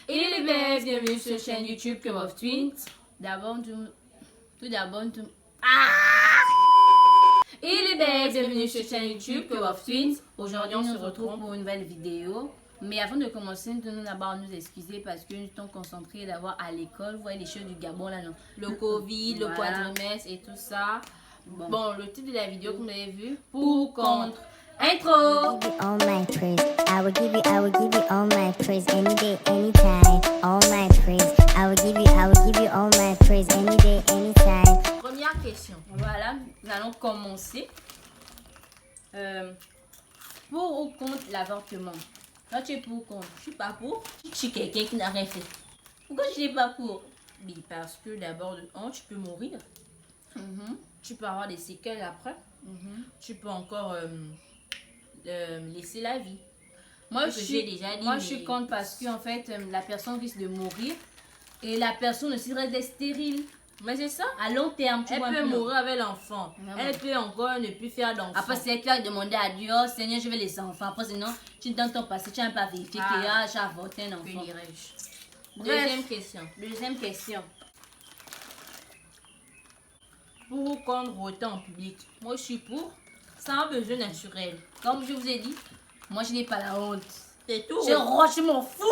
Et les bébés, bienvenue sur la chaîne YouTube Club of Twins. D'abord, tout d'abord, Et les bébés, bienvenue sur la chaîne YouTube Club of Twins. Aujourd'hui, on se retrouve pour une nouvelle vidéo. Mais avant de commencer, nous tenons d'abord nous excuser parce que nous sommes concentrés d'avoir à l'école. Vous voyez les choses du Gabon là, non? Le Covid, le quadrimestre et tout ça. Bon, le titre de la vidéo que vous avez vu, pour ou contre. Intro. Give you all my praise. I will give you all my praise any day, anytime. All my praise. I will give you all my praise any day, anytime. Première question. Voilà, nous allons commencer. Pour ou contre l'avortement? Toi, tu es pour ou contre? Je suis pas pour. Je suis quelqu'un qui n'a rien fait. Pourquoi je n'ai pas pour? Oui, parce que d'abord, tu peux mourir. Tu peux avoir des séquelles après. Tu peux encore laisser la vie. Moi, je suis contre parce que en fait, la personne risque de mourir et la personne aussi reste d'être stérile. Mais c'est ça. À long terme, tu vois. Elle peut mourir avec l'enfant. Elle peut encore ne plus faire d'enfant. Après, c'est elle qui va demander à Dieu, oh, Seigneur, je vais laisser enfant. Après, sinon, tu dans ton passé, tu n'as pas vérifié que j'ai avorté un enfant. Deuxième question. Pour ou contre voter en public? Moi, je suis pour. Sans besoin naturel. Comme je vous ai dit, moi, je n'ai pas la honte. C'est tout. Je m'en fous.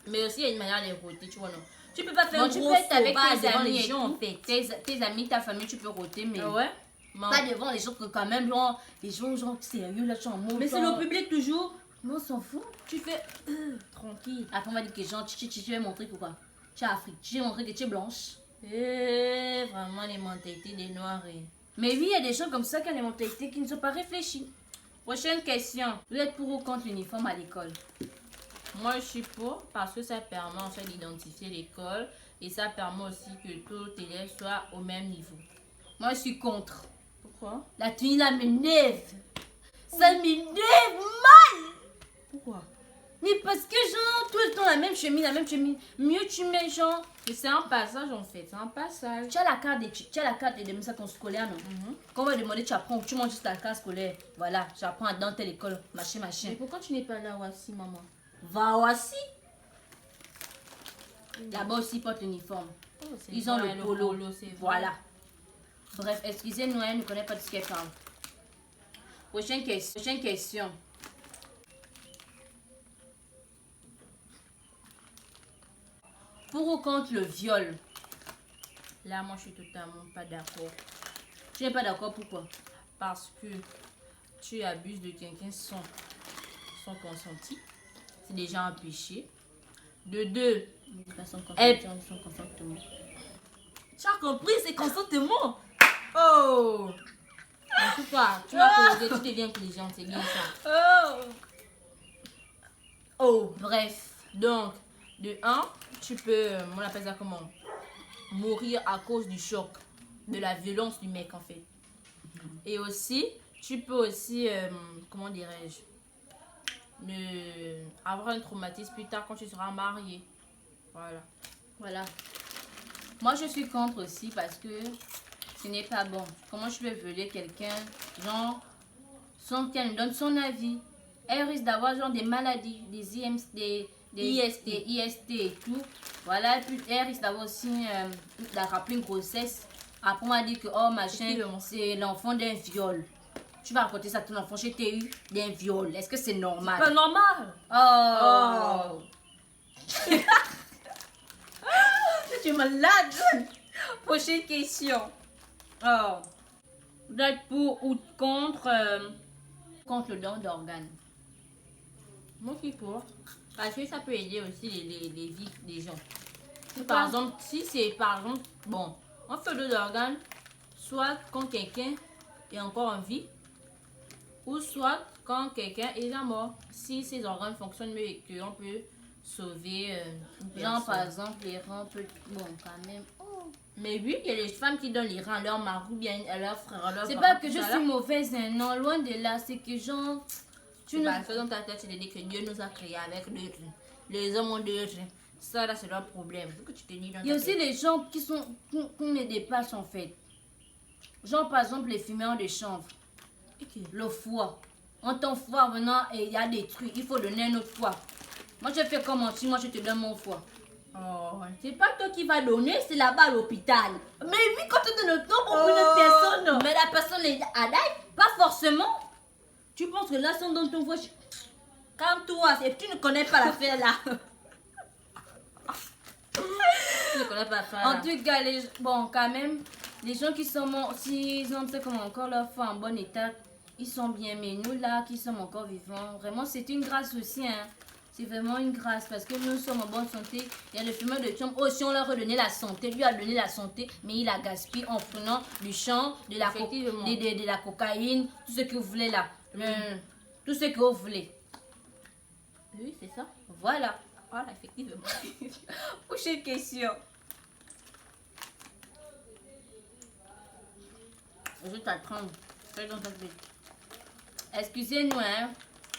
Mais aussi, il y a une manière de voter, tu vois, non? Tu peux pas faire un gros avec tes amis les gens, en fait. Tes amis, ta famille, tu peux voter, mais pas devant les gens que quand même, genre, les gens, genre, sérieux, là, tu es en mode. Mais c'est le public toujours. Non, on s'en fout. Tu fais tranquille. Après, on va dire que genre, tu veux montrer pourquoi? Tu es Afrique. Tu veux montrer que tu es blanche. Vraiment, les mentalités des Noirs. Mais oui, il y a des gens comme ça qui ont des mentalités qui ne sont pas réfléchies. Prochaine question. Vous êtes pour ou contre l'uniforme à l'école? Moi, je suis pour parce que ça permet en fait d'identifier l'école et ça permet aussi que tout élève soit au même niveau. Moi, je suis contre. Pourquoi? La tenue là m'énerve. Ça m'énerve mal. Pourquoi? Mais parce que genre, tout le temps la même chemise. Mieux tu mets genre. C'est un passage en fait, c'est un passage. Tu as la carte de mes ton scolaire, non? Quand on va demander, tu apprends, tu montes juste ta carte scolaire. Voilà, tu apprends dans telle école, machin. Mais pourquoi tu n'es pas là aussi, maman? Va aussi. Là-bas aussi, porte uniforme. Ils ont le polo. Voilà. Bref, excusez-nous, elle ne connaît pas de ce qu'elle parle. Prochaine question. Pour ou contre le viol? Là, moi, je suis totalement pas d'accord. Tu n'es pas d'accord, pourquoi? Parce que tu abuses de quelqu'un sans consenti. C'est déjà un péché. De deux, son consentement. Tu as compris, c'est consentement. Oh! En tout cas, tu vas corriger, tu deviens intelligente, c'est bien ça. Oh! Bref, donc, de un, tu peux, on appelle ça comment? Mourir à cause du choc, de la violence du mec en fait. Et aussi, tu peux aussi, comment dirais-je? Avoir un traumatisme plus tard quand tu seras marié. Voilà. Moi, je suis contre aussi parce que ce n'est pas bon. Comment je peux violer quelqu'un, genre, sans qu'elle me donne son avis? Elle risque d'avoir genre des maladies, des IMC, des IST et tout. Voilà, et puis elle risque d'avoir aussi d'attraper une grossesse. Après, on va dire que, oh machin, c'est l'enfant d'un viol. Tu vas raconter ça à ton enfant, j'ai eu d'un viol. Est-ce que c'est normal? C'est pas normal. Oh. Tu es malade. Prochaine question. Oh. Vous êtes pour ou contre le don d'organes? Moi qui pour. Parce que ça peut aider aussi les vies des gens. Par exemple, si c'est par exemple, bon, on fait le don d'organes, soit quand quelqu'un est encore en vie, ou soit quand quelqu'un est déjà mort. Si ces organes fonctionnent mieux et qu'on peut sauver une personne. Genre par exemple les reins, bon quand même. Oh. Mais oui, il y a les femmes qui donnent les reins à leur mari ou bien à leur frère, à leur c'est pas que je suis mauvaise, hein, non, loin de là, c'est que genre... Tu ne fais dans ta tête, tu te dis que Dieu nous a créés avec deux reins. Les hommes ont deux reins. Ça là c'est leur problème. Que tu te dis dans il y a aussi les gens qui me dépassent en fait. Genre par exemple les fumeurs de chanvre. Le foie. On ton foie venant et il y a des trucs. Il faut donner un autre foie. Moi, je fais comment si moi, je te donne mon foie. Oh, ouais. C'est pas toi qui vas donner, c'est là-bas à l'hôpital. Mais oui, quand tu donnes le temps pour une personne. Mais la personne est à l'aide, pas forcément. Tu penses que là, si on donne ton foie, calme-toi, tu ne connais pas l'affaire là. Tu ne connais pas l'affaire là. En tout cas, bon, quand même, les gens qui sont morts, s'ils ont encore leur foie en bon état, ils sont bien. Mais nous là, qui sommes encore vivants, vraiment, c'est une grâce aussi, hein. C'est vraiment une grâce parce que nous sommes en bonne santé. Il y a le fumeur de chum aussi, on leur a donné la santé. Lui a donné la santé, mais il a gaspillé en prenant du champ, de la cocaïne, tout ce que vous voulez là. Tout ce que vous voulez. Oui, c'est ça. Voilà. Voilà, effectivement. Prochaine question. Je vais t'apprendre. Excusez-nous, hein.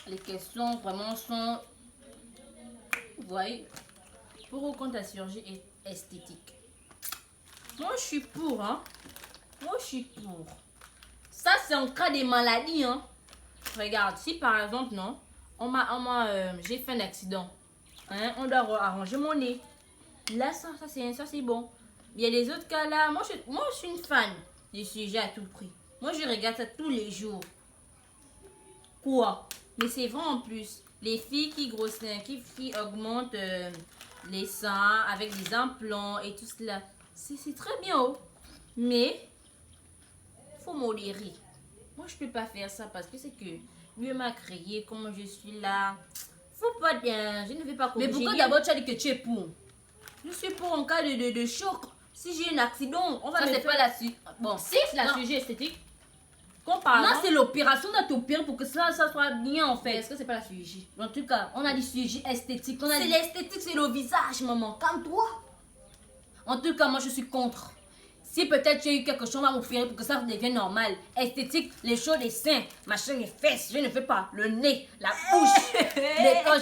Les questions vraiment sont... Vous voyez, pour ou contre la chirurgie esthétique. Moi, je suis pour, hein. Moi, je suis pour. Ça, c'est en cas de maladie, hein. Regarde, si par exemple, non, j'ai fait un accident. Hein, on doit arranger mon nez. Là, ça c'est bon. Il y a des autres cas là. Moi, je suis une fan du sujet à tout prix. Moi, je regarde ça tous les jours. Quoi? Mais c'est vrai en plus. Les filles qui grossissent, qui augmentent les seins avec des implants et tout cela. C'est très bien, oh. Mais, faut modérer. Moi, je peux pas faire ça parce que c'est que Dieu m'a créé comme je suis là. Faut pas bien, je ne vais pas corriger. Mais pourquoi d'abord tu as dit que tu es pour? Je suis pour en cas de choc. Si j'ai un accident, on va me faire... pas la bon, si c'est la chirurgie esthétique. Là, c'est l'opération de t'opérer pour que ça soit bien en fait. Est-ce que c'est pas la chirurgie? En tout cas, on a dit chirurgie esthétique. C'est l'esthétique, c'est le visage, maman. Calme-toi. En tout cas, moi je suis contre. Si peut-être tu as eu quelque chose, on va m'opérer pour que ça devienne normal. Esthétique, les choses, les seins, machin, les fesses, je ne veux pas. Le nez, la bouche. Quand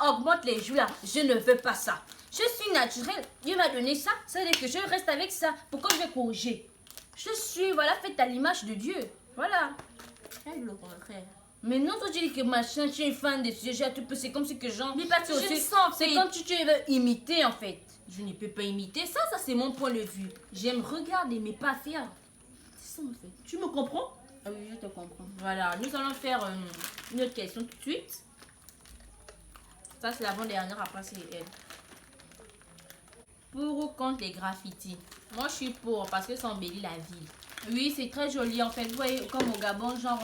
on augmente les joues là, je ne veux pas ça. Je suis naturelle. Dieu m'a donné ça. Ça veut dire que je reste avec ça. Pourquoi je vais corriger? Je suis, voilà, faite à l'image de Dieu. Voilà. Le contraire. Mais non, toi tu dis que machin, tu es fan de sujet, c'est comme si que genre. Mais parce que je sens. C'est comme tu veux imiter en fait. Je ne peux pas imiter ça, c'est mon point de vue. J'aime regarder, mais pas faire. C'est ça en fait. Tu me comprends? Ah oui, je te comprends. Voilà, nous allons faire une autre question tout de suite. Ça, c'est l'avant-dernière, après c'est elle. Pour ou contre les graffitis? Moi, je suis pour parce que ça embellit la ville. Oui, c'est très joli en fait. Vous voyez, comme au Gabon, genre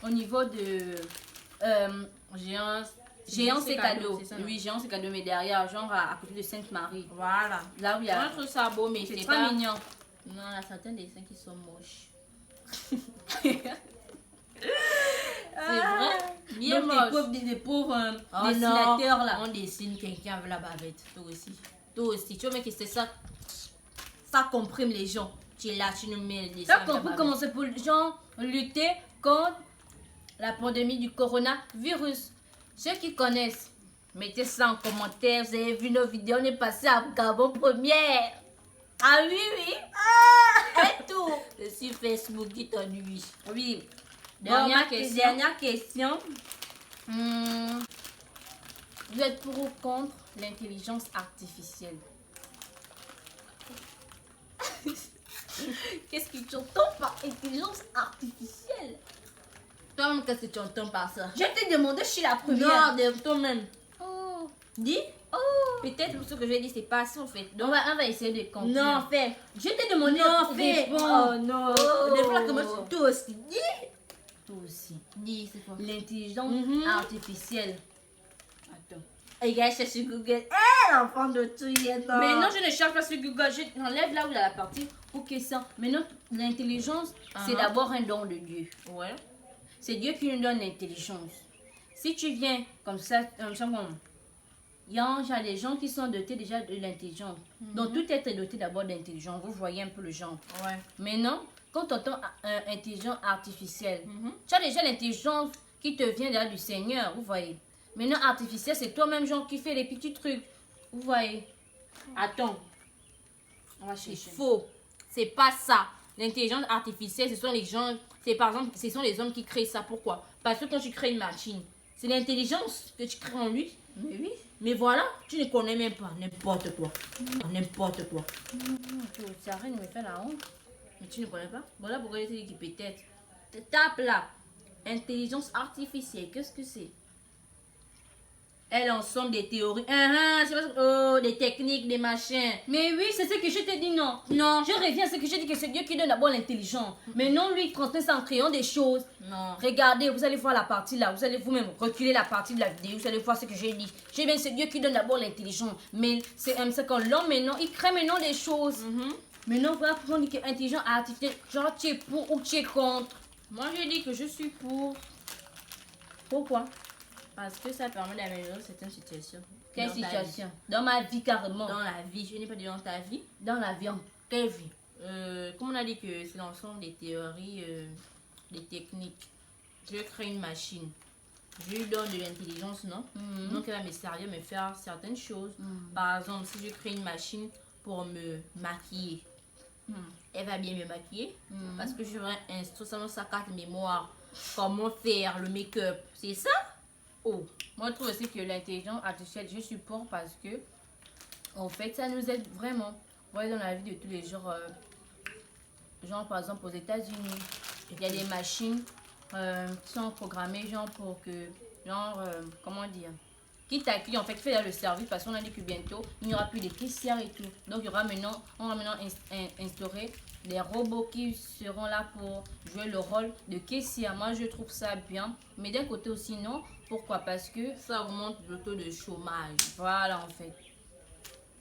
au niveau de Géant c'est cadeau. Oui, Géant c'est cadeau, mais derrière, genre à côté de Sainte-Marie. Voilà. Là où il y a. Je trouve ça beau, mais c'est pas mignon. Non, il y a certains dessins qui sont moches. C'est vrai. Bien moche. Des pauvres dessinateurs là. On dessine quelqu'un avec la bavette. Toi aussi. Toi aussi. Tu vois, mais que c'est ça. Ça comprime les gens. Tu es là, tu nous mets les dessins. Ça comprime comment c'est pour les gens lutter contre la pandémie du coronavirus. Ceux qui connaissent, mettez ça en commentaire. Vous avez vu nos vidéos, on est passé à Gabon première. Ah oui, oui. Et tout. Je suis Facebook qui t'ennuie. Oui. Dernière question. Vous êtes pour ou contre l'intelligence artificielle? Qu'est-ce que tu entends par intelligence artificielle? Toi-même, qu'est-ce que tu entends par ça? Je t'ai demandé, je suis la première. Non, de toi-même. Oh. Dis? Oh. Peut-être ce que je vais dire, c'est pas ça en fait. Donc, on va essayer de comprendre. Non, fais. Je t'ai demandé. Non, fais. Oh non. Oh. Toi aussi. Dis. Toi aussi. Dis, c'est quoi? L'intelligence artificielle. Attends. Et gars, je cherche sur Google. L'enfant de tout, mais non, je ne cherche pas sur Google. J'enlève là où il y a la partie. Ok, ça. Maintenant, l'intelligence, c'est d'abord un don de Dieu. Ouais. C'est Dieu qui nous donne l'intelligence. Si tu viens comme ça, il y a des gens qui sont dotés déjà de l'intelligence. Donc, tout être doté d'abord d'intelligence. Vous voyez un peu le genre. Ouais. Maintenant, quand tu entends intelligence artificielle, tu as déjà l'intelligence qui te vient déjà du Seigneur. Vous voyez. Maintenant, artificielle, c'est toi-même, genre, qui fait les petits trucs. Vous voyez. Attends. On va chercher. Faux. C'est pas ça. L'intelligence artificielle, ce sont les gens... Par exemple, ce sont les hommes qui créent ça. Pourquoi? Parce que quand tu crées une machine, c'est l'intelligence que tu crées en lui, Mais oui. Mais voilà, tu ne connais même pas. N'importe quoi. N'importe quoi. Ça arrête de me faire la honte. Mais tu ne connais pas? Voilà pourquoi je te dis que peut-être. Tape là. Intelligence artificielle. Qu'est-ce que c'est? Elle ensemble des théories. C'est parce que, oh, des techniques, des machins. Mais oui, c'est ce que je t'ai dit, non. Non. Je reviens à ce que j'ai dit, que c'est Dieu qui donne d'abord l'intelligence. Mais non, lui, il transmet ça en créant des choses. Non. Regardez, vous allez voir la partie là. Vous allez vous-même reculer la partie de la vidéo. Vous allez voir ce que j'ai dit. J'ai bien, c'est Dieu qui donne d'abord l'intelligence. Mais c'est quand l'homme, maintenant, il crée maintenant des choses. Maintenant, voilà pourquoi on dit que l'intelligence artificielle, genre, tu es pour ou tu es contre. Moi, je dis que je suis pour. Pourquoi? Parce que ça permet d'améliorer certaines situations. Quelle situation? Dans ma vie, carrément. Dans la vie. Je n'ai pas dit dans ta vie. Dans la vie, en quelle vie? Comme on a dit que c'est l'ensemble des théories, des techniques. Je crée une machine. Je lui donne de l'intelligence, non? Donc elle va me servir, me faire certaines choses. Par exemple, si je crée une machine pour me maquiller, elle va bien me maquiller. Parce que je vais instruire sa carte mémoire. Comment faire le make-up. C'est ça? Oh, moi je trouve aussi que l'intelligence artificielle, je suis pour parce que en fait ça nous aide vraiment. Vous voyez dans la vie de tous les jours, genre par exemple aux États-Unis, il y a des machines qui sont programmées genre pour que, genre comment dire, qui t'accueille en fait, qui fait le service parce qu'on a dit que bientôt il n'y aura plus de caissières et tout. Donc il y aura maintenant, on va maintenant instaurer des robots qui seront là pour jouer le rôle de caissière. Moi je trouve ça bien, mais d'un côté aussi non. Pourquoi? Parce que ça augmente le taux de chômage. Voilà en fait.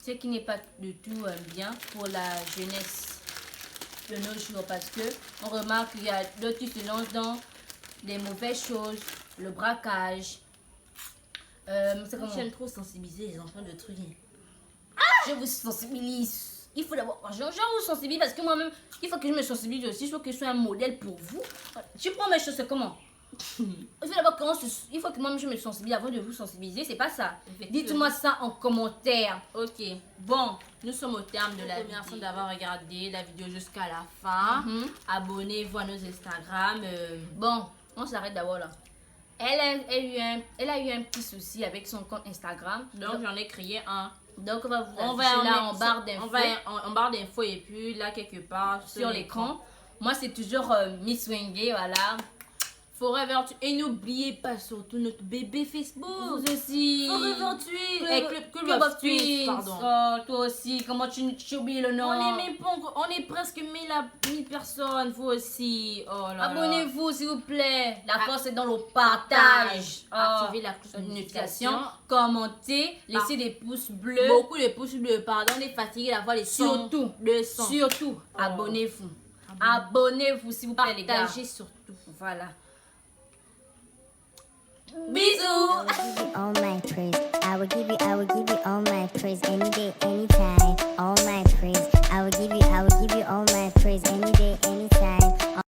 Ce qui n'est pas du tout bien pour la jeunesse de nos jours parce que on remarque qu'il y a d'autres qui se lancent dans des mauvaises choses, le braquage. J'aime trop sensibiliser les enfants de trucs. Je vous sensibilise. Il faut d'abord, je vous sensibilise parce que moi-même, il faut que je me sensibilise aussi. Il faut que je sois un modèle pour vous. Tu prends mes choses, c'est comment? Il faut d'abord il faut que moi-même je me sensibilise avant de vous sensibiliser. C'est pas ça. Dites-moi ça en commentaire. Ok. Bon, nous sommes au terme de la vidéo. Merci d'avoir regardé la vidéo jusqu'à la fin. Abonnez-vous à nos Instagram. Bon, on s'arrête d'abord là. Elle a eu un petit souci avec son compte Instagram. Donc j'en ai créé un. Donc on va là en barre d'infos. On va en barre d'infos et puis là quelque part sur l'écran. Moi c'est toujours Miss Wenge, voilà. Forêt 28. Et n'oubliez pas surtout notre bébé Facebook. Vous aussi. Forêt 28. Club of Twins. Pardon. Oh, toi aussi. Comment tu oublies le nom? On est presque 1000 personnes. Vous aussi. Oh là. Abonnez-vous s'il vous plaît. La force est dans le partage. Activez la cloche de notification. Commentez. Laissez des pouces bleus. Beaucoup de pouces bleus. Pardon, on est fatigué d'avoir les sons. Surtout. Abonnez-vous. Abonnez-vous s'il vous plaît les gars. Partagez surtout. Voilà. Bisous. All my praise. I will give you all my praise any day, anytime. All my praise. I will give you all my praise any day, anytime.